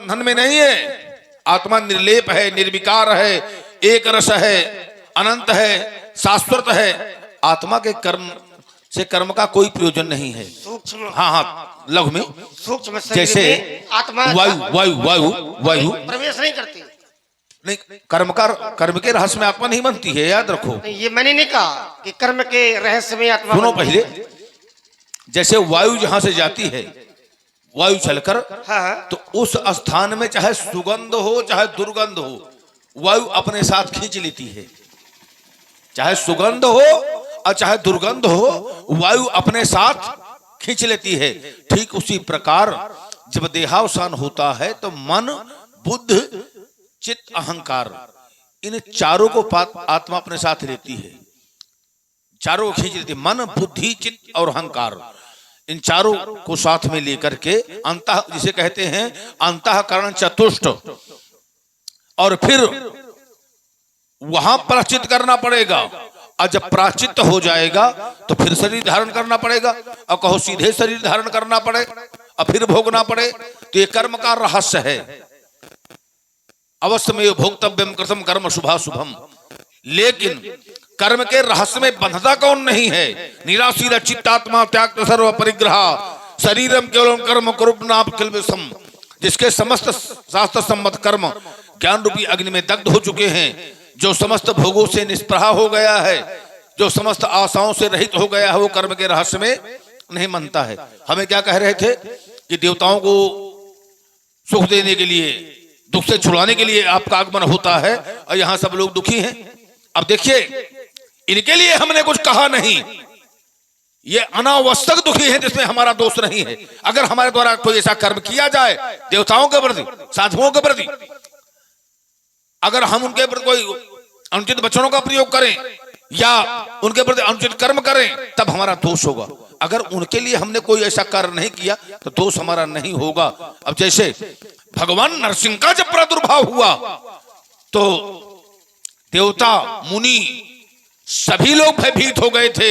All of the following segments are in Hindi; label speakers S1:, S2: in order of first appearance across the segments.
S1: बंधन में नहीं है। आत्मा निर्लेप है, निर्विकार है, एक रस है, अनंत है, शाश्वत है। आत्मा के कर्म से कर्म का कोई प्रयोजन नहीं है।
S2: सूक्ष्म,
S1: हाँ हाँ, लघु में
S2: सूक्ष्म
S1: जैसे
S2: आत्मा
S1: वायु वायु वायु वायु
S2: प्रवेश नहीं करती।
S1: नहीं, कर्म के रहस्य में आत्मा नहीं बनती है, याद रखो।
S2: नहीं, ये मैंने नहीं कहा कि कर्म के रहस्य में आत्मा
S1: सुनो
S2: बनती है।
S1: पहले, जैसे वायु जहां से जाती है, वायु चलकर,
S2: हाँ,
S1: तो उस स्थान में चाहे सुगंध हो चाहे दुर्गंध हो, वायु अपने साथ खींच लेती है। चाहे सुगंध हो और चाहे दुर्गंध हो, वायु अपने साथ खींच लेती है। ठीक उसी प्रकार जब देहावसान होता है तो मन, बुद्ध, चित्त, अहंकार, इन चारों को आत्मा अपने साथ लेती है। चारों को खींच लेती है, मन, बुद्धि, चित्त और अहंकार। इन चारों को साथ में लेकर के अंतः, जिसे कहते हैं अंतःकरण चतुष्ट, और फिर वहां प्रायश्चित करना पड़ेगा। और जब प्रायश्चित हो जाएगा तो फिर शरीर धारण करना पड़ेगा, और कहो सीधे शरीर धारण करना पड़े और फिर भोगना पड़े। तो ये कर्म का रहस्य है। अवश्य में भोक्तव्यम कृतम कर्म शुभाशुभम। लेकिन कर्म के रहस्य में बंधता कौन नहीं है? निराशीर चित्तात्मा त्याग सर्व परिग्रह शरीरम केवलम कर्म कुरुनाप किलविषम। जिसके समस्त शास्त्र सम्मत कर्म ज्ञान रूपी अग्नि में दग्ध हो चुके हैं, जो समस्त भोगों से निष्प्रहा हो गया है, जो समस्त आशाओं से रहित हो गया है, वो कर्म के रहस्य में नहीं मानता है। हमें क्या कह रहे थे कि देवताओं को सुख देने के लिए, दुख से छुड़ाने के लिए आपका आगमन होता है, और यहां सब लोग दुखी हैं। अब देखिए, इनके लिए हमने कुछ कहा नहीं, ये अनावश्यक दुखी है जिसमें हमारा दोष नहीं है। अगर हमारे द्वारा कोई ऐसा कर्म किया जाए देवताओं के प्रति, साधुओं के प्रति, अगर हम उनके प्रति कोई अनुचित वचनों का प्रयोग करें या उनके प्रति अनुचित कर्म करें, तब हमारा दोष होगा। अगर उनके लिए हमने कोई ऐसा कार्य नहीं किया तो दोष हमारा नहीं होगा। अब जैसे भगवान नरसिंह का जब प्रादुर्भाव हुआ तो देवता, मुनि, सभी लोग भयभीत हो गए थे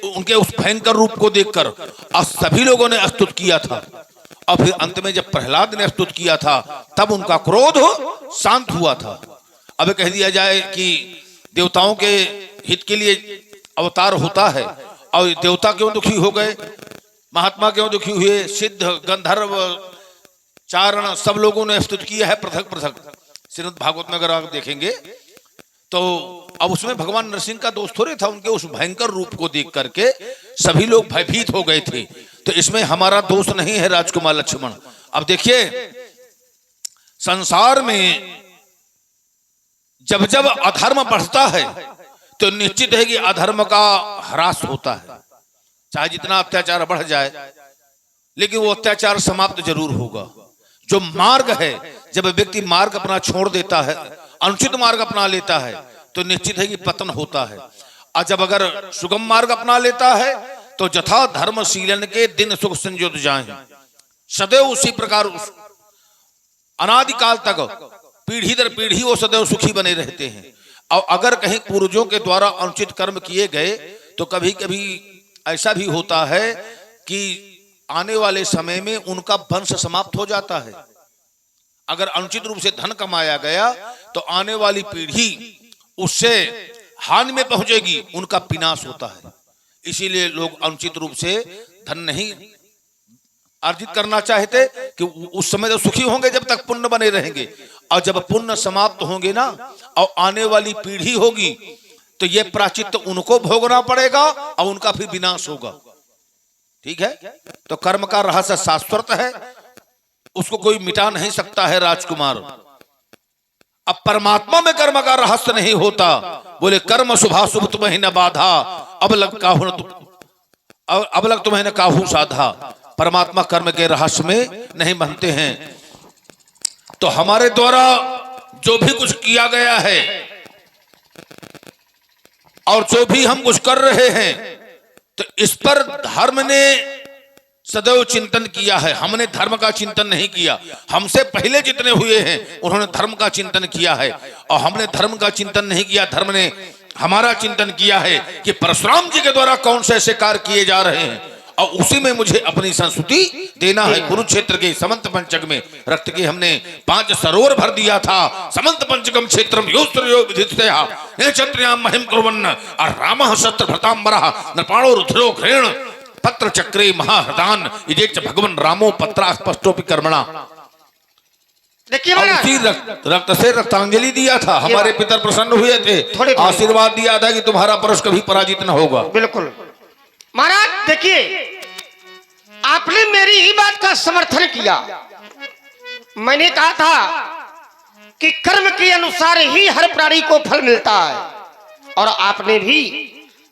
S1: उनके उस भयंकर रूप को देखकर, और सभी लोगों ने स्तुति किया था। और फिर अंत में जब प्रहलाद ने स्तुति किया था तब उनका क्रोध शांत हुआ था। अब कह दिया जाए कि देवताओं के हित के लिए अवतार होता है, और देवता क्यों दुखी हो गए, महात्मा क्यों दुखी हुए, सिद्ध, गंधर्व, चारण, सब लोगों ने स्तुति किया है पृथक पृथक। श्रीमद् भागवत में अगर आप देखेंगे तो अब उसमें भगवान नरसिंह का दोष थोड़े था। उनके उस भयंकर रूप को देख करके सभी लोग भयभीत हो गए थे। तो इसमें हमारा दोष नहीं है राजकुमार लक्ष्मण। अब देखिए, संसार में जब जब अधर्म बढ़ता है तो निश्चित है कि अधर्म का ह्रास होता है। चाहे जितना अत्याचार बढ़ जाए, लेकिन वो अत्याचार समाप्त जरूर होगा। जो मार्ग है, जब व्यक्ति मार्ग अपना छोड़ देता है, अनुचित मार्ग अपना लेता है, तो निश्चित है कि पतन होता है। और जब अगर सुगम मार्ग अपना लेता है तो जथा धर्मशीलन के दिन सुख संयोत जाए। सदैव उसी प्रकार अनादिकाल तक पीढ़ी दर पीढ़ी वो सदैव सुखी बने रहते हैं। और अगर कहीं पूर्वजों के द्वारा अनुचित कर्म किए गए तो कभी कभी ऐसा भी होता है कि आने वाले समय में उनका वंश समाप्त हो जाता है। अगर अनुचित रूप से धन कमाया गया तो आने वाली पीढ़ी उससे हानि में पहुंचेगी, उनका विनाश होता है। इसीलिए लोग अनुचित रूप से धन नहीं अर्जित करना चाहते कि उस समय तो सुखी होंगे जब तक पुण्य बने रहेंगे, और जब पुण्य समाप्त होंगे ना और आने वाली पीढ़ी होगी तो ये प्रायश्चित उनको भोगना पड़ेगा और उनका फिर विनाश होगा। ठीक है, तो कर्म का रहस्य शाश्वत है, उसको कोई मिटा नहीं सकता है राजकुमार। अब परमात्मा में कर्म का रहस्य नहीं होता। बोले कर्म शुभाशुभ तुम्हें न बाधा, अब लग तुम्हें न काहू साधा। परमात्मा कर्म के रहस्य में नहीं बनते हैं। तो हमारे द्वारा जो भी कुछ किया गया है और जो भी हम कुछ कर रहे हैं, तो इस पर धर्म ने सदैव चिंतन किया है। हमने धर्म का चिंतन नहीं किया। हमसे पहले जितने हुए हैं उन्होंने धर्म का चिंतन किया है, और हमने धर्म का चिंतन नहीं किया। धर्म ने हमारा चिंतन किया है कि परशुराम जी के द्वारा कौन से ऐसे कार्य किए जा रहे हैं और उसी में मुझे अपनी संस्तुति देना है। कुरुक्षेत्र के समंत पंचक में रक्त के हमने 5 सरोवर भर दिया था। समंत पंचकम क्षेत्रम योस्त्रयो विधिष्ठया ये क्षत्रियाम महिम कुर्वन् और रामः शस्त्र भृतांबरः नृपाणो रुद्रो घ्रेण पत्र चक्रे महाहृदान इजेच भगवन् रामो पत्रा स्पष्टोपि कर्मणा।
S2: देखिए
S1: और
S2: महाराज,
S1: उसी रक्त से रक्तांजलि दिया था। हमारे पितर प्रसन्न हुए थे, आशीर्वाद दिया था कि तुम्हारा परुष कभी पराजित न होगा।
S2: बिल्कुल महाराज। देखिए आपने मेरी ही बात का समर्थन किया। मैंने कहा था कि कर्म के अनुसार ही हर प्राणी को फल मिलता है, और आपने भी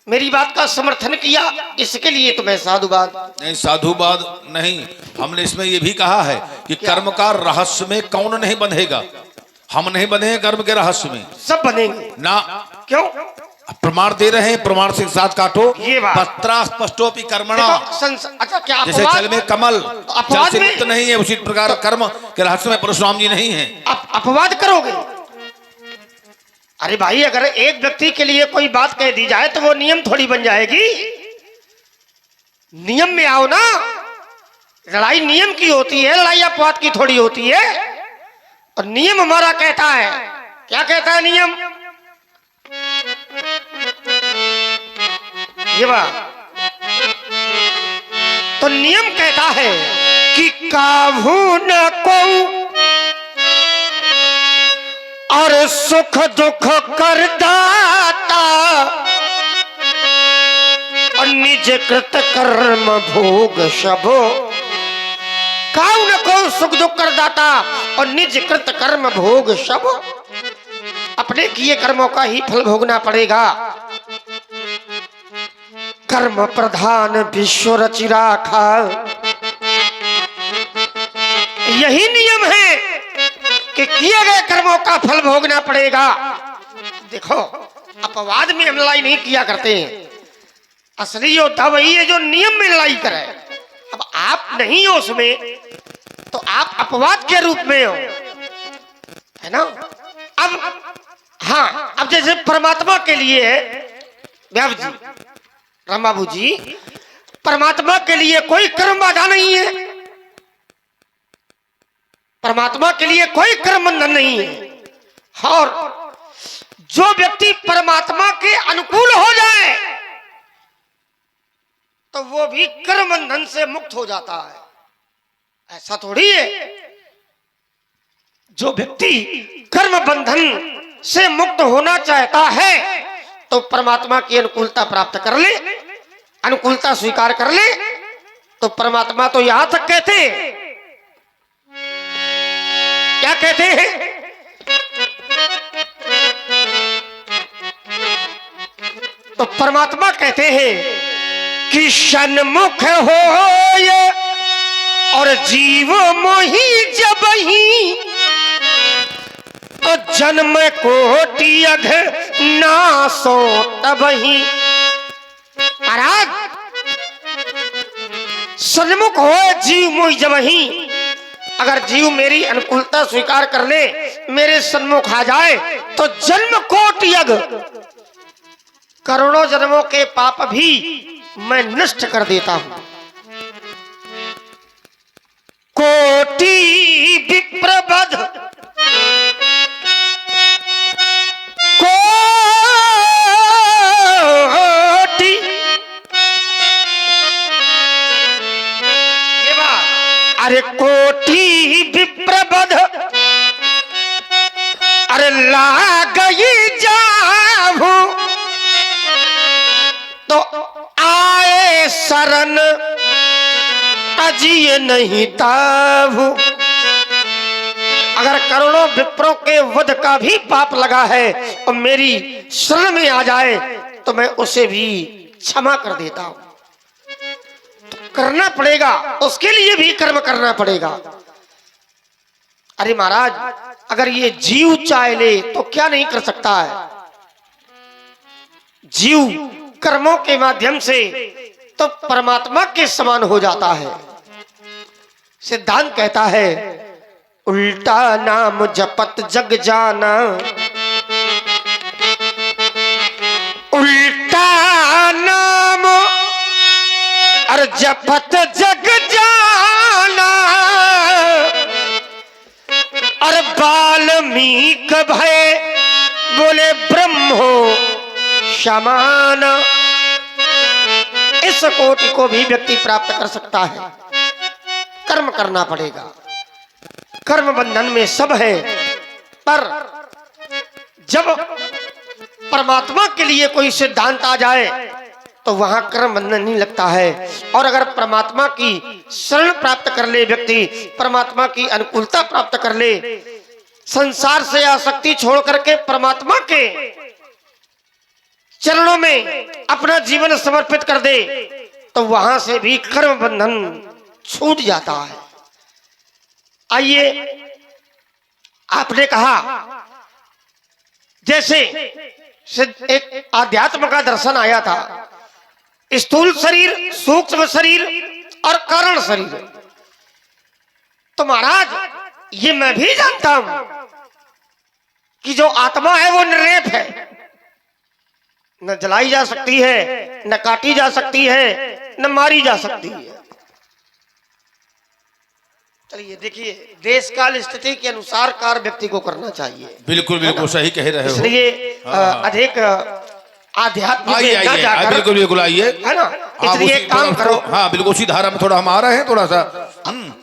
S2: मेरी बात का समर्थन किया। इसके लिए तो मैं साधुवाद
S1: नहीं, साधुवाद नहीं, हमने इसमें यह भी कहा है कि कर्म का रहस्य में कौन नहीं बंधेगा। हम नहीं बंधे कर्म के रहस्य में,
S2: सब बनेंगे
S1: ना।
S2: क्यों?
S1: प्रमाण दे रहे हैं, प्रमाण से साथ काटो।
S2: ये बात
S1: पत्रा स्पष्टोपि कर्मणा।
S2: अच्छा, क्या
S1: जैसे जल में कमल
S2: अपवाद
S1: जल से
S2: में
S1: मुक्त नहीं है, उसी प्रकार कर्म के रहस्य में परशुराम जी नहीं है।
S2: अपवाद करोगे? अरे भाई, अगर एक व्यक्ति के लिए कोई बात कह दी जाए तो वो नियम थोड़ी बन जाएगी। नियम में आओ ना। लड़ाई नियम की होती है, लड़ाई अपवाद की थोड़ी होती है। और नियम हमारा कहता है, क्या कहता है नियम? ये बात तो नियम कहता है कि काहू न को और सुख दुख कर दाता, और निज कृत कर्म भोग सबो। काहू न को सुख दुख कर दाता और निज कृत कर्म भोग सबो। अपने किए कर्मों का ही फल भोगना पड़ेगा। कर्म प्रधान विश्व रचि राखा, यही नियम है कि किए गए कर्मों का फल भोगना पड़ेगा। देखो, अपवाद में हम लड़ाई नहीं किया करते हैं। असली योद्धा वही है जो नियम में लड़ाई करे। अब आप नहीं हो उसमें, तो आप अपवाद के रूप में हो, है ना। अब हाँ, अब जैसे परमात्मा के लिए है, व्यास जी, राम बाबू जी, परमात्मा के लिए कोई कर्म बाधा नहीं है। परमात्मा के लिए कोई कर्म बंधन नहीं है। और जो व्यक्ति परमात्मा के अनुकूल हो जाए तो वो भी कर्म बंधन से मुक्त हो जाता है। ऐसा थोड़ी है। जो व्यक्ति कर्म बंधन से मुक्त होना चाहता है तो परमात्मा की अनुकूलता प्राप्त कर ले, अनुकूलता स्वीकार कर ले। तो परमात्मा तो यहां तक कहते हैं, क्या कहते हैं? तो परमात्मा कहते हैं कि सन्मुख हो और जीव मोही जब ही, तो जन्म कोटि अघ नासो तब ही। महाराज, सन्मुख हो जीव मोही जब ही। अगर जीव मेरी अनुकूलता स्वीकार कर ले, मेरे सन्मुख आ जाए, तो जन्म कोटि अघ, करोड़ों जन्मों के पाप भी मैं नष्ट कर देता हूं। कोटि विप्रबध, कोटि, ये बात, अरे कोटि विप्रबध, अरे ला गई जाहू, तो आए शरण अजिए नहीं ताहू। अगर करोड़ों विप्रों के वध का भी पाप लगा है और मेरी शरण में आ जाए तो मैं उसे भी क्षमा कर देता हूं। तो करना पड़ेगा, उसके लिए भी कर्म करना पड़ेगा। अरे महाराज, अगर ये जीव चाह ले तो क्या नहीं कर सकता है। जीव कर्मों के माध्यम से तो परमात्मा के समान हो जाता है। सिद्धांत कहता है, उल्टा नाम जपत जग जाना, उल्टा नाम अरे जपत जग जाना अरे वाल्मीक भय बोले ब्रह्मो समान। इस कोटि को भी व्यक्ति प्राप्त कर सकता है, कर्म करना पड़ेगा। कर्म बंधन में सब है, पर जब परमात्मा के लिए कोई सिद्धांत आ जाए तो वहां कर्म बंधन नहीं लगता है। और अगर परमात्मा की शरण प्राप्त कर ले व्यक्ति, परमात्मा की अनुकूलता प्राप्त कर ले, संसार से आसक्ति छोड़ करके परमात्मा के चरणों में अपना जीवन समर्पित कर दे, तो वहां से भी कर्म बंधन छूट जाता है। आइए, आपने कहा जैसे एक आध्यात्म का दर्शन आया था, स्थूल शरीर, सूक्ष्म शरीर और कारण शरीर। तो महाराज ये मैं भी जानता हूं कि जो आत्मा है वो निर्लेप है, न जलाई जा सकती है, न काटी जा सकती है, न मारी जा सकती है। चलिए देखिए, देश काल स्थिति के अनुसार कार्य व्यक्ति को करना चाहिए।
S1: बिल्कुल बिल्कुल सही कह रहे हो।
S2: इसलिए अधिक आध्यात्म में ना जाकर,
S1: बिल्कुल बिल्कुल आइए,
S2: है ना, इसलिए काम करो।
S1: हाँ बिल्कुल, उसी धारा में थोड़ा हम आ रहे हैं, थोड़ा सा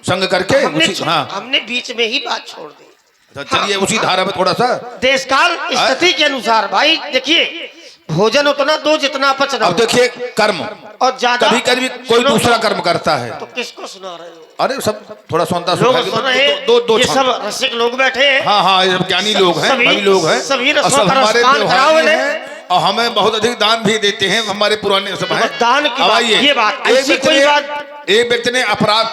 S1: संग करके
S2: हमने बीच में ही बात छोड़ दी।
S1: चलिए उसी धारा में थोड़ा सा
S2: देश काल स्थिति के अनुसार। भाई देखिए, भोजन उतना दो जितना पचना।
S1: अब देखिए कर्म,
S2: और ज्यादा
S1: कभी कभी कोई दूसरा कर्म करता है।
S2: तो किसको सुना रहे हो?
S1: अरे सब थोड़ा सुनता
S2: लोग सुन रहे हैं,
S1: दो
S2: ये सब रसिक लोग बैठे हैं।
S1: हाँ हाँ, ये ज्ञानी लोग हैं,
S2: सभी
S1: भाई लोग हैं,
S2: सभी
S1: और सब हमारे
S2: रसपान कराओ
S1: व्यवहारी
S2: इन्हें।
S1: हैं, और हमें बहुत अधिक दान भी देते हैं, हमारे पुराने सब हैं।
S2: दान की बात, ये बात ऐसी कोई बात,
S1: एक व्यक्ति ने अपराध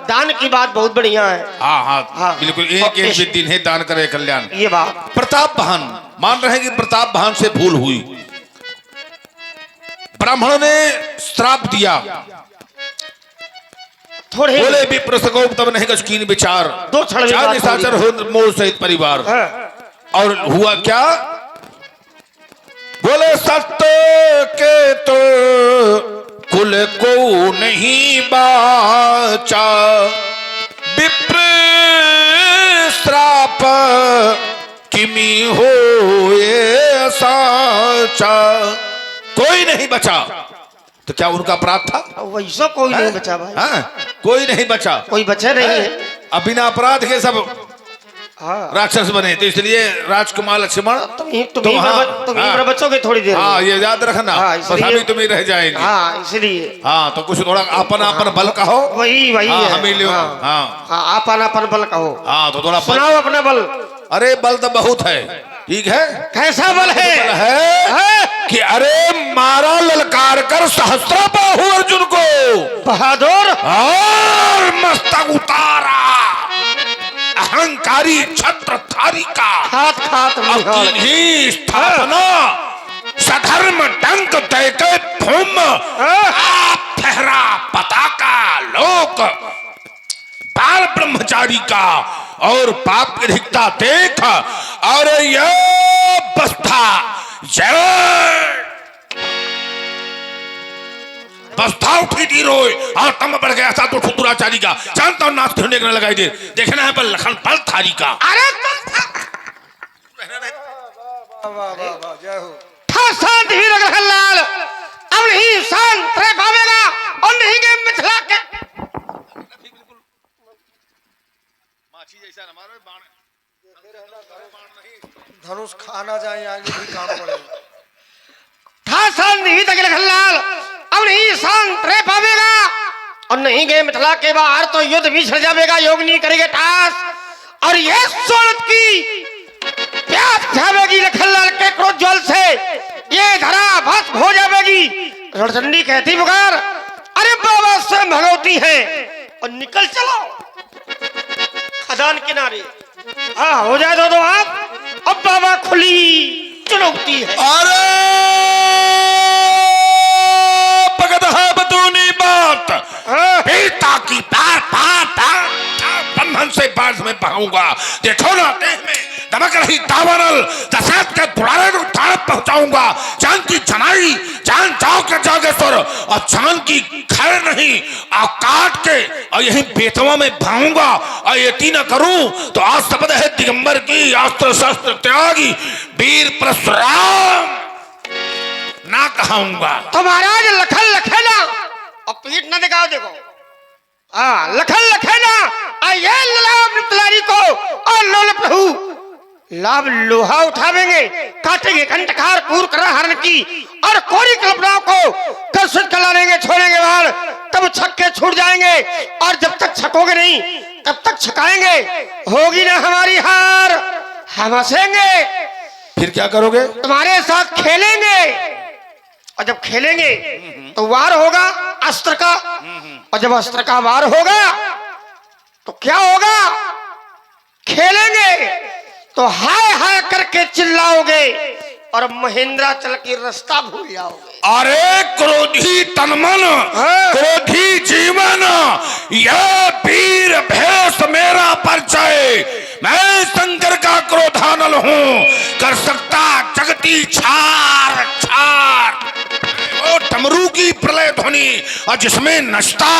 S2: दान की बात बहुत बढ़िया है।
S1: हाँ बिल्कुल, एक दिन है दान करे कल्याण।
S2: ये बात
S1: प्रताप बहन मान रहे हैं कि प्रताप बहन से भूल हुई, ब्राह्मणों ने श्राप दिया,
S2: थोड़े
S1: बोले विप्र सको तब नहीं कशकीन विचार,
S2: दो क्षण
S1: चार निशाचर हो मोर सहित परिवार। और हुआ क्या? बोले सत्य के तो कुल को नहीं बाचा, विप्र श्राप किमी हो ये साचा। कोई नहीं बचा। तो क्या उनका अपराध था?
S2: वैसा कोई नहीं बचा भाई।
S1: हाँ, कोई नहीं बचा,
S2: कोई बचा नहीं है।
S1: अब बिना अपराध के सब राक्षस बने, तो इसलिए राजकुमार लक्ष्मण
S2: तुम बचोगे थोड़ी देर।
S1: हाँ ये याद रखना, बस हम ही तुम्हें रह जाएंगे।
S2: हाँ इसलिए,
S1: हाँ तो कुछ थोड़ा अपन बल कहो।
S2: वही
S1: हाँ,
S2: है।
S1: हाँ
S2: अपन बल कहो।
S1: हाँ तो थोड़ा
S2: सुनाओ अपना बल।
S1: अरे बल तो बहुत है, ठीक है।
S2: कैसा बल है?
S1: कि अरे मारा ललकार कर सहस्त्र बाहु अर्जुन को, बहादुर और मस्तक उतारा अहंकारी छत्रधारी का,
S2: खात
S1: ही स्थापना सधर्म डंक देके भूम फहरा पताका लोक बाल ब्रह्मचारी का, और पाप की अधिकता देख और ये बस्ता बस्ता उठी दी रोए और तम बढ़ गया था तो ठुतुराचारी का, जानता हूं नाच ढूंढने के लगाई दे, देखना है पर लखन पल थारी का। अरे
S2: शांत ही लाल, अब नहीं शांत रह पावेगा और नहीं गए मिथिला के
S3: धनुष खाना जाए, आगे भी काम पड़ेगा।
S2: लाल, अब नहीं शांत रह पावेगा और नहीं गए मिथिला के बाहर तो युद्ध भी छिड़ जाएगा, योग नहीं करेंगे टास, और यह सोलत की प्यास जाएगी लखनलाल के क्रोध ज्वल से, ये धरा भस्म हो जाएगी। रणचंडी कहती पुकार, अरे बाबा स्वयं भगवती है, और निकल चलो खदान किनारे। हाँ हो जाए दो आप, अब बाबा खुली चुनौती है।
S1: अरे बतूनी बात, पिता की पार बंधन से बाढ़ में बहाऊंगा, देखो ना देह में दमक रही दावानल दशरथ के द्वारे को ताड़ पहुंचाऊंगा। चांद की जनाई चांद जाओ के जागेश्वर और चांद की खैर नहीं और काट के और यही बेतवा में भाऊंगा और यति न करूं तो आज शब्द है दिगंबर की अस्त्र शस्त्र त्यागी वीर परशुराम ना कहूंगा।
S2: तो महाराज लखन लखेना और पीठ न दिखाओ। देखो लखन लखेना आइए ललाम तलारी को और लोल प्रभु लाभ लोहा उठावेंगे, काटेंगे कंटकार कूर करा हरण की और कोरी कल्पनाओं को कसरत कला लेंगे, छोड़ेंगे बाहर, तब छक्के छूट जाएंगे और जब तक छकोगे नहीं तब तक छकाएंगे। होगी ना हमारी हार, हम हंसेंगे।
S1: फिर क्या करोगे?
S2: तुम्हारे साथ खेलेंगे और जब खेलेंगे तो वार होगा अस्त्र का और जब अस्त्र का वार होगा तो क्या होगा? खेलेंगे तो हाय हाय करके चिल्लाओगे और महेंद्राचल की रास्ता भूल जाओगे।
S1: अरे क्रोधी तनमन क्रोधी जीवन यह वीर भेष मेरा परिचय। मैं शंकर का क्रोधानल हूँ, कर सकता जगती छार छार। ओ डमरू की प्रलय ध्वनि और जिसमें नचता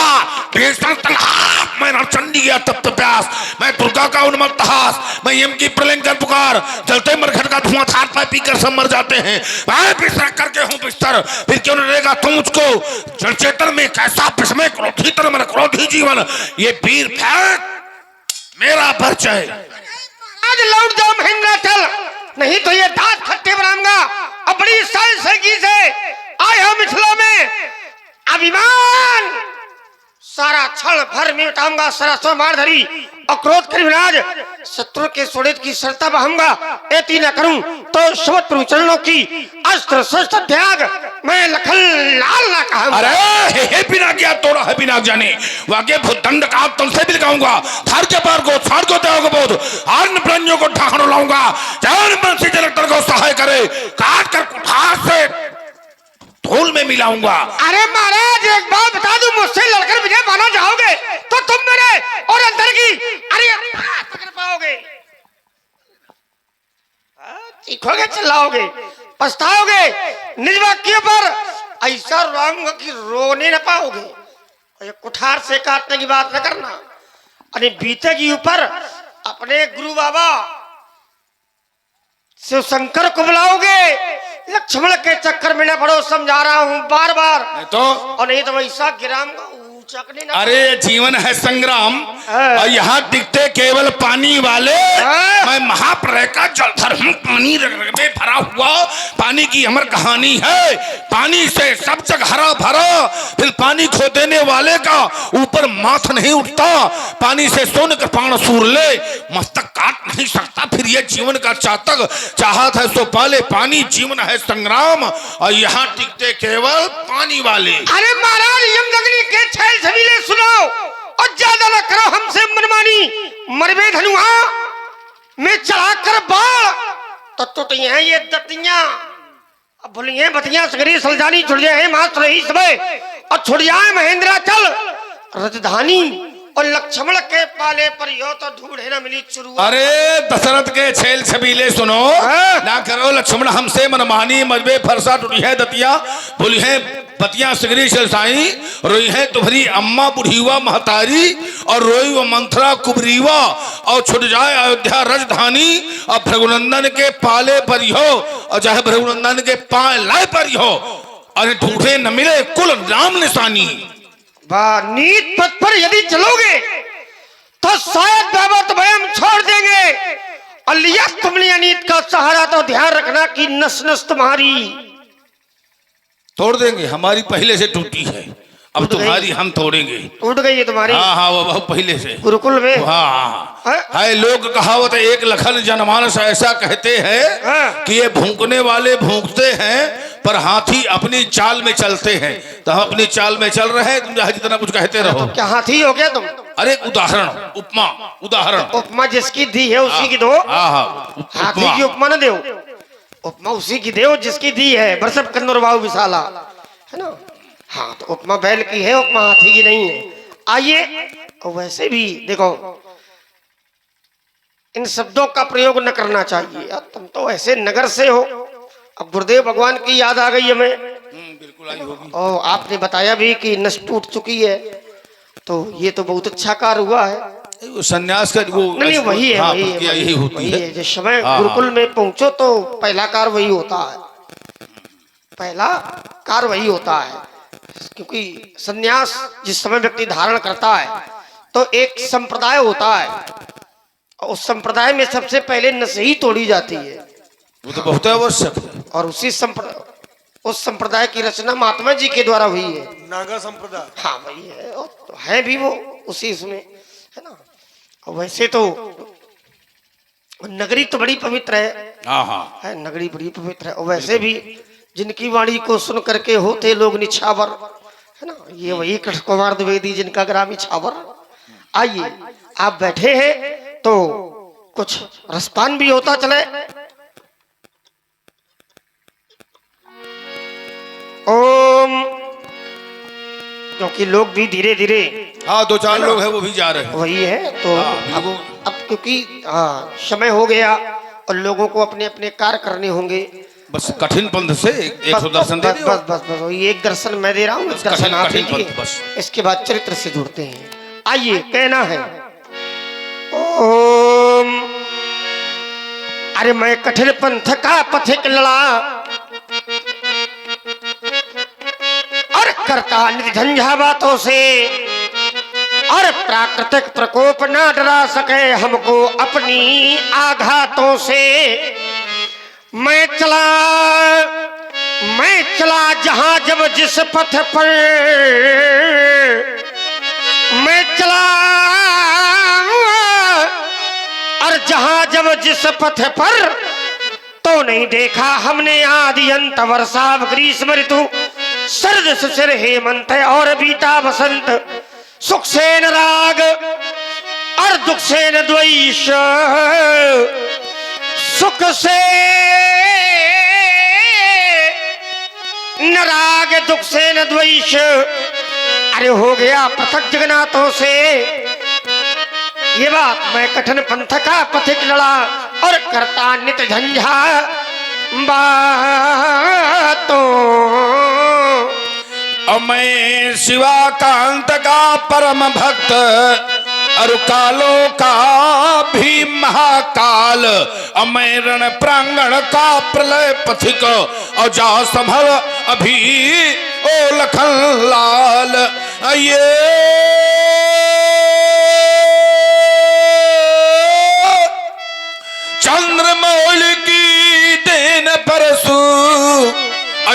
S1: मैं नरचंडी गया तप्त प्यास, मैं दुर्गा का उन्मत्तहास, मैं यम की प्रलयंकर पुकार, जलते मरघट का धुआं थार पाई पीकर सब मर जाते हैं। मैं बिस्तर करके हूँ बिस्तर, फिर क्यों न रहेगा तुम मुझको जलचेतन में कैसा विस्मय क्रोधी तन क्रोधी जीवन ये वीर भैक मेरा परिचय।
S2: आज लौट जाओ महेंद्राचल, नहीं तो ये दांत खट्टे बनाऊंगा। अपनी सही से आए हो मिथिला में अभिमान सारा क्षण भर में उठाऊंगा। सरसों मार धरी और क्रोध कर विराज शत्रु के सोड़ेत की सरता बहाऊंगा। ऐती न करूं तो शबद प्रभु चरणों की अस्त्र शस्त्र त्याग मैं लखन लाल ना कहूंगा।
S1: अरे हे बिना क्या तोड़ा है बिना जाने वाके भूतदंड का तुमसे भी दिखाऊंगा। थार के पार को छाड़ को त्याग बोध आर्न प्राणियों को ढांकण लाऊंगा। जान मन से जलतर को सहाय करे काट कर कुठार से धूल में मिलाऊंगा।
S2: अरे महाराज एक बात बता दूं, मुझसे लड़कर विजय पाना चाहोगे तो तुम मेरे और अंदर की अरे पकड़ पाओगे, चीखोगे चिल्लाओगे पछताओगे। निज वाक्य पर ऐसा रोऊंगा कि रोने न पाओगे। कुठार से काटने की बात न करना। अरे बीतेगी ऊपर अपने गुरु बाबा शिव शंकर को बुलाओगे। लक्ष्मण के चक्कर में न पड़ो, समझा रहा हूँ बार बार।
S1: तो
S2: और नहीं तो वैसा गिराऊंगा ऊंचकने ना।
S1: अरे जीवन है संग्राम और यहाँ दिखते केवल पानी वाले। मैं महाप्रलय का जलधर हूँ, पानी रग रग में भरा हुआ पानी की अमर कहानी है। पानी से सब जग हरा भरा, फिर पानी खो देने वाले का ऊपर माथ नहीं उठता। पानी से सोने का पान सूर ले मस्तक काट नहीं सकता। फिर ये जीवन का चातक चाहत है सो पाले। पानी जीवन है संग्राम और यहाँ टिकते केवल पानी वाले।
S2: अरे महाराज यमदग्नि के छैल छबीले सुनाओ और ज्यादा न करो हमसे मनमानी। मरबे धनुआ में चढ़ाकर बाढ़ तो टूटी हैं ये दतियां। अब भूलिए बतियां सगरी सलजानी छुड़ जाए मात्र ही समय और छुड़ जाए महेंद्राचल राजधानी और लक्ष्मण के पाले पर यो तो ढूंढे न मिली चुरू।
S1: अरे दशरथ के छेल छबीले सुनो ना करो लक्ष्मण हमसे मनमानी। मजबे फरसा टूटी है दतिया बोली है बतिया सिगरी साई। रोई है तुम्हारी अम्मा बुढ़ीवा महतारी और रोई वो मंथरा कुबरीवा और छुट जाए अयोध्या राजधानी। और भृगुनंदन के पाले पर हो और चाहे भृगुनंदन के पाले पर हो अरे ढूंढे न मिले कुल नाम निशानी।
S2: नीत पथ पर यदि चलोगे तो शायद बाबा तुम्हें छोड़ देंगे और लिया तुमने नीत का सहारा तो ध्यान रखना कि नस नस तुम्हारी
S1: तोड़ देंगे। हमारी पहले से टूटी है, अब तुम्हारी हम तोड़ेंगे।
S2: टूट गई है तुम्हारी।
S1: हाँ हाँ वो बहुत पहले से
S2: गुरुकुल में।
S1: हाँ है लोग कहावत एक लखन जनमानस ऐसा कहते हैं कि ये भूखने वाले भूखते हैं पर हाथी अपनी चाल में चलते हैं। तो हम अपनी चाल में चल रहे हैं, तुम जितना कुछ कहते रहो।
S2: क्या हाथी हो गया तुम?
S1: अरे उदाहरण उपमा उदाहरण
S2: उपमा जिसकी दी है उसी की दो। हाथी की उपमा न दो, उपमा उसी की दो जिसकी दी है। बरसब कन्नौर बाबू विशाला है ना। हाँ तो उपमा बैल की है, उपमा हाथी की नहीं है। आइए वैसे भी देखो इन शब्दों का प्रयोग न करना चाहिए। अब तुम तो ऐसे नगर से हो, अब गुरुदेव भगवान की याद आ गई हमें।
S1: बिल्कुल आई होगी।
S2: और आपने बताया भी कि नस टूट चुकी है, तो ये तो बहुत अच्छा कार्य हुआ है।
S1: वो सन्यास का वो
S2: नहीं, वही है,
S1: हाँ,
S2: वही है,
S1: प्रक्रिया यही होती
S2: वही
S1: है।
S2: है। जिस समय
S1: हाँ,
S2: गुरुकुल में पहुंचो तो पहला कार्य वही होता है, पहला कार्य वही होता है। क्योंकि सन्यास जिस समय व्यक्ति धारण करता है तो एक संप्रदाय होता है, और उस संप्रदाय में सबसे पहले नस ही तोड़ी जाती है,
S1: वो तो बहुत आवश्यक है।
S2: और उस संप्रदाय की रचना महात्मा जी के द्वारा हुई है।
S3: नागा संप्रदाय।
S2: हाँ वही है, और तो है भी वो उसी इसमें, है ना। और वैसे तो नगरी तो बड़ी पवित्र
S1: हाँ हाँ
S2: है, नगरी बड़ी पवित्र है। और वैसे भी जिनकी वाणी को सुन करके होते लोग निछावर, है ना, ये वही कृष्ण कुमार द्विवेदी जिनका ग्राम निछावर। आइए, आप बैठे हैं तो कुछ रसपान भी होता चले। ओम, क्योंकि लोग भी धीरे धीरे,
S1: हाँ, दो चार लोग हैं वो भी जा रहे हैं।
S2: वही है तो
S1: हाँ,
S2: अब क्योंकि समय हो गया और लोगों को अपने अपने कार्य करने होंगे।
S1: बस कठिन पंथ से एक
S2: बस
S1: सौ दर्शन दे
S2: बस
S1: दियो।
S2: बस बस बस वही एक दर्शन मैं दे रहा हूँ,
S1: बस
S2: दर्शन
S1: कठिन-
S2: आप
S1: कठिन
S2: लीजिए,
S1: पंथ बस।
S2: इसके बाद चरित्र से जुड़ते हैं। आइए, कहना है ओम। अरे मैं कठिन पंथ का पथिक लड़ा, और करता निर्झंझा बातों से, और प्राकृतिक प्रकोप ना डरा सके हमको अपनी आघातों से। मैं चला जहां जब जिस पथ पर, मैं चला और जहां जब जिस पथ पर, तो नहीं देखा हमने आदि अंत, वर्षा ग्रीष्म ऋतु, शरद शिशिर हेमंत और बीता बसंत, सुख से न राग और दुख से न द्वेष, सुख से न राग दुख से न द्वेष। अरे हो गया पृथक जगन्नाथों से, ये बात मैं कठिन पंथ का पथिक लड़ा, और करता नित झंझा बातों।
S1: और मैं शिवाकांत का परम भक्त, और कालों का भी महाकाल, और मैं रण प्रांगण का प्रलय पथिक, और जा संभल अभी ओ लखन लाल। ये चंद्रमौल की देन परसू,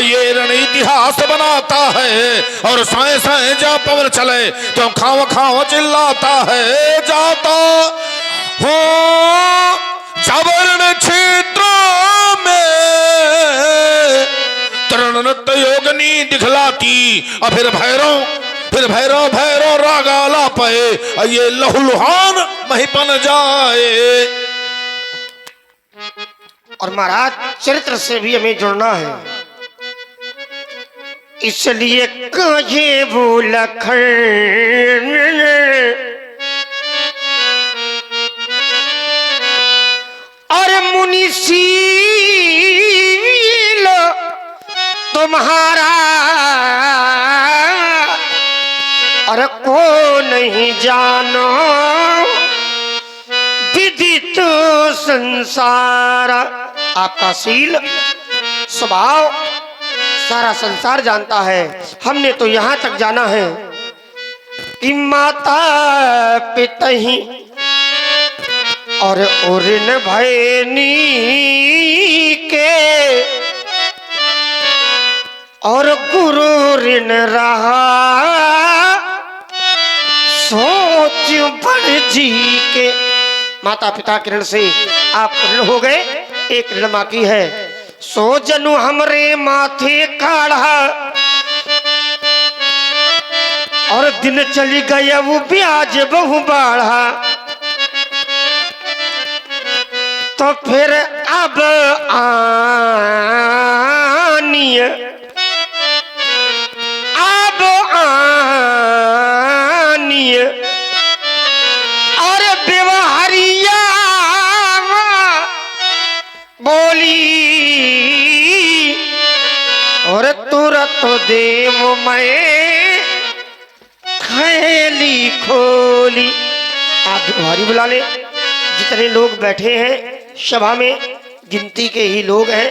S1: ये रण इतिहास बनाता है, और साए साए जा पवन चले तो खाव खाव चिल्लाता है। जाता हो जबरण क्षेत्रों में तरण नृत्य योगनी दिखलाती, और फिर भैरव रागा ला पाए, ये लहुलुहान महिपन जाए।
S2: और महाराज चरित्र से भी हमें जुड़ना है, इसलिए काहे वो लखन, और मुनिशील तुम्हारा, और को नहीं जानो विदित संसार। आपका शील स्वभाव सारा संसार जानता है, हमने तो यहाँ तक जाना है कि माता पिता ही और उऋण भयनी के, और गुरु ऋण रहा सोच बड़ जी के। माता पिता के ऋण से आप ऋण हो गए, एक ऋण बाकी है, सो जनु हमरे माथे काढ़ा, और दिन चली गया वो ब्याज बहु बाढ़ा। तो फिर अब आनिय, अब आनिय, और व्यवहारिया तो देव मैं थैली खोली। आप भिखारी बुला ले, जितने लोग बैठे हैं सभा में गिनती के ही लोग हैं,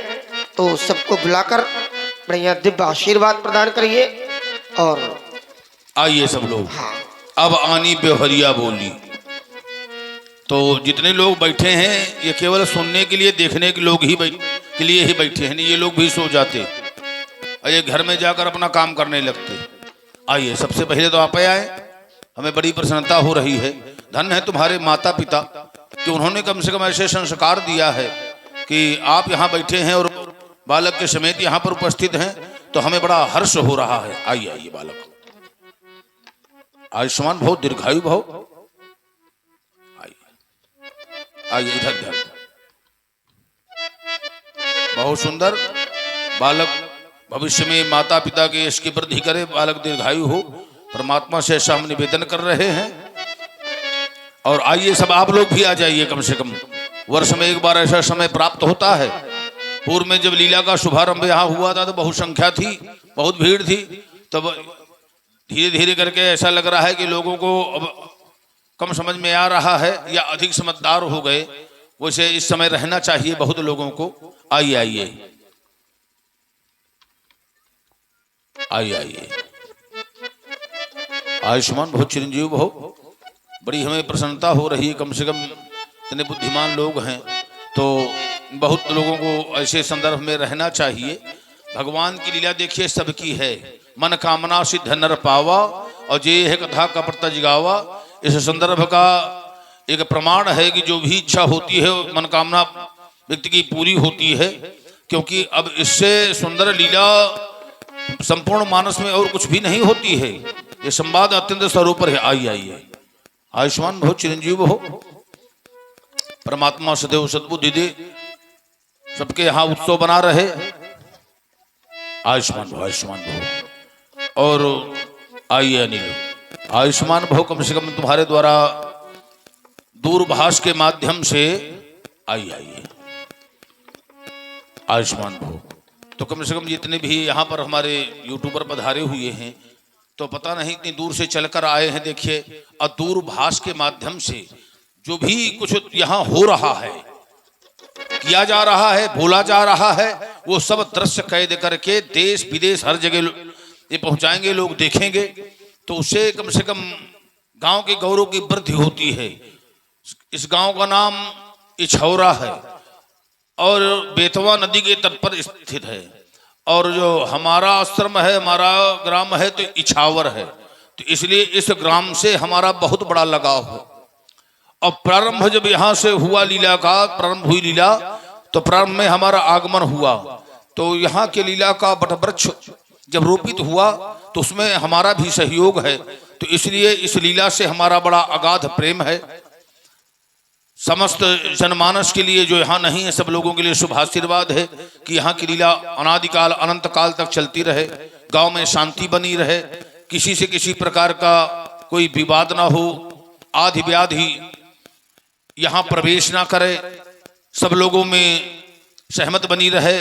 S2: तो सबको बुलाकर बढ़िया दिव्य आशीर्वाद प्रदान करिए। और
S1: आइए सब लोग।
S2: हाँ,
S1: अब आनी बेहरिया बोली। तो जितने लोग बैठे हैं ये केवल सुनने के लिए, देखने के लोग ही के लिए ही बैठे हैं, नहीं ये लोग भी सो जाते और ये घर में जाकर अपना काम करने लगते। आइए, सबसे पहले तो आप आए, हमें बड़ी प्रसन्नता हो रही है। धन्य है तुम्हारे माता पिता कि उन्होंने कम से कम ऐसे संस्कार दिया है कि आप यहाँ बैठे हैं और बालक के समेत यहाँ पर उपस्थित हैं, तो हमें बड़ा हर्ष हो रहा है। आइए आइए बालक, आयुष्मान भव, दीर्घायु भव। आइए इधर इधर। बहुत सुंदर बालक भविष्य में माता पिता के इसकी वृद्धि करे, बालक दीर्घायु हो, परमात्मा से ऐसा हम निवेदन कर रहे हैं। और आइए सब आप लोग भी आ जाइए, कम से कम वर्ष में एक बार ऐसा समय प्राप्त होता है। पूर्व में जब लीला का शुभारंभ यहाँ हुआ था तो बहुत संख्या थी, बहुत भीड़ थी, तब धीरे धीरे करके ऐसा लग रहा है कि लोगों को अब कम समझ में आ रहा है या अधिक समझदार हो गए। वैसे इस समय रहना चाहिए बहुत लोगों को। आइए आइए आइए आइए, आयुष्मान बहुत चिरंजीव भव। बड़ी हमें प्रसन्नता हो रही है, कम से कम इतने बुद्धिमान लोग हैं तो बहुत लोगों को ऐसे संदर्भ में रहना चाहिए। भगवान की लीला देखिए सबकी है, मन कामना सिद्ध नर पावा और जे है कथा कपट जगावा। इस संदर्भ का एक प्रमाण है कि जो भी इच्छा होती है मनोकामना व्यक्ति की पूरी होती है, क्योंकि अब इससे सुंदर लीला संपूर्ण मानस में और कुछ भी नहीं होती है। ये संवाद अत्यंत स्वरूप है। आइए आइए, आयुष्मान बहुत चिरंजीव हो, परमात्मा सदैव सद्बुद्धि दे, सबके यहाँ उत्सव बना रहे। आयुष्मान भव, आयुष्मान भव। और आइए अनिल, आयुष्मान भव कम से कम तुम्हारे द्वारा दूरभाष के माध्यम से आइए आइए, आयुष्मान भव। तो कम से कम जितने भी यहाँ पर हमारे यूट्यूबर पधारे हुए हैं तो पता नहीं इतनी दूर से चलकर आए हैं। देखिए, और दूरभाष के माध्यम से जो भी कुछ यहाँ हो रहा है, किया जा रहा है, बोला जा रहा है, वो सब दृश्य कैद करके देश विदेश हर जगह ये पहुंचाएंगे, लोग देखेंगे, तो उससे कम से कम गांव के गौरव की वृद्धि होती है। इस गांव का नाम इछौरा है और बेतवा नदी के तट पर स्थित है, और जो हमारा आश्रम है, हमारा ग्राम है तो इछावर है, तो इसलिए इस ग्राम से हमारा बहुत बड़ा लगाव है। और प्रारंभ जब यहाँ से हुआ लीला का, प्रारंभ हुई लीला, तो प्रारंभ में हमारा आगमन हुआ, तो यहाँ के लीला का वटवृक्ष जब रोपित हुआ तो उसमें हमारा भी सहयोग है, तो इसलिए इस लीला से हमारा बड़ा अगाध प्रेम है। समस्त जनमानस के लिए, जो यहाँ नहीं है, सब लोगों के लिए शुभ आशीर्वाद है कि यहाँ की लीला अनादिकाल अनंत काल तक चलती रहे, गांव में शांति बनी रहे, किसी से किसी प्रकार का कोई विवाद ना हो, आदि व्याधि यहाँ प्रवेश ना करे, सब लोगों में सहमत बनी रहे,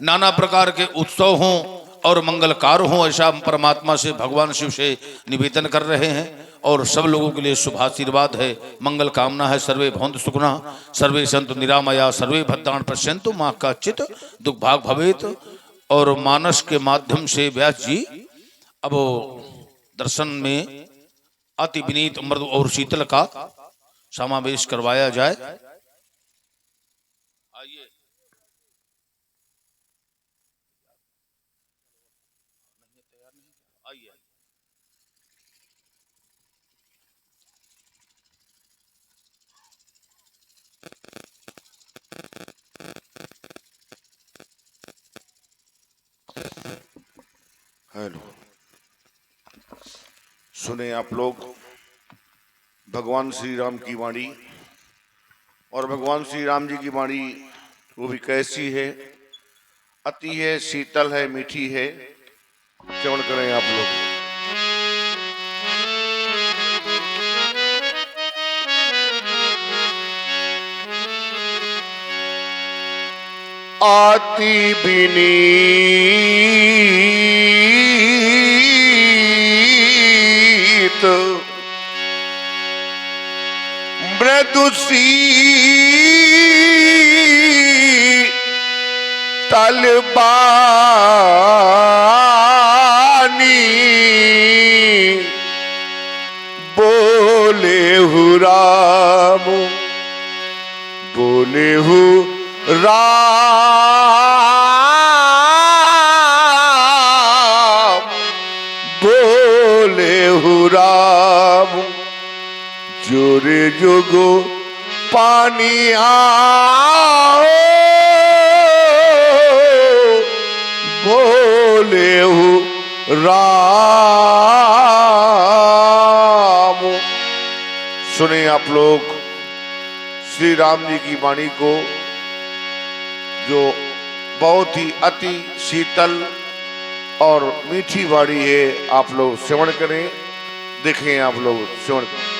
S1: नाना प्रकार के उत्सव हों और मंगलकार हों, ऐसा परमात्मा से, भगवान शिव से निवेदन कर रहे हैं। और सब लोगों के लिए शुभ आशीर्वाद है, मंगल कामना है। सर्वे भवन्तु सुखिनः, सर्वे सन्तु निरामया, सर्वे भद्राणि पश्यन्तु मा कश्चित् दुख भाग भवेत्। और मानस के माध्यम से व्यास जी अब दर्शन में अति विनीत, मृदु और शीतल का समावेश करवाया जाए। आइए, आइए,
S4: हेलो, सुने आप लोग भगवान श्री राम की वाणी। और भगवान श्री राम जी की वाणी वो भी कैसी है, अति है, शीतल है, मीठी है। श्रवण करें आप लोग। आती बिनी दूसी तलबानी बोले हु राम बोले हु राम बोले हु राम जोरे जोगो पानी आओ बोले हु राम। सुने आप लोग श्री राम जी की वाणी को, जो बहुत ही अति शीतल और मीठी वाणी है। आप लोग श्रवण करें, देखें, आप लोग श्रवण करें।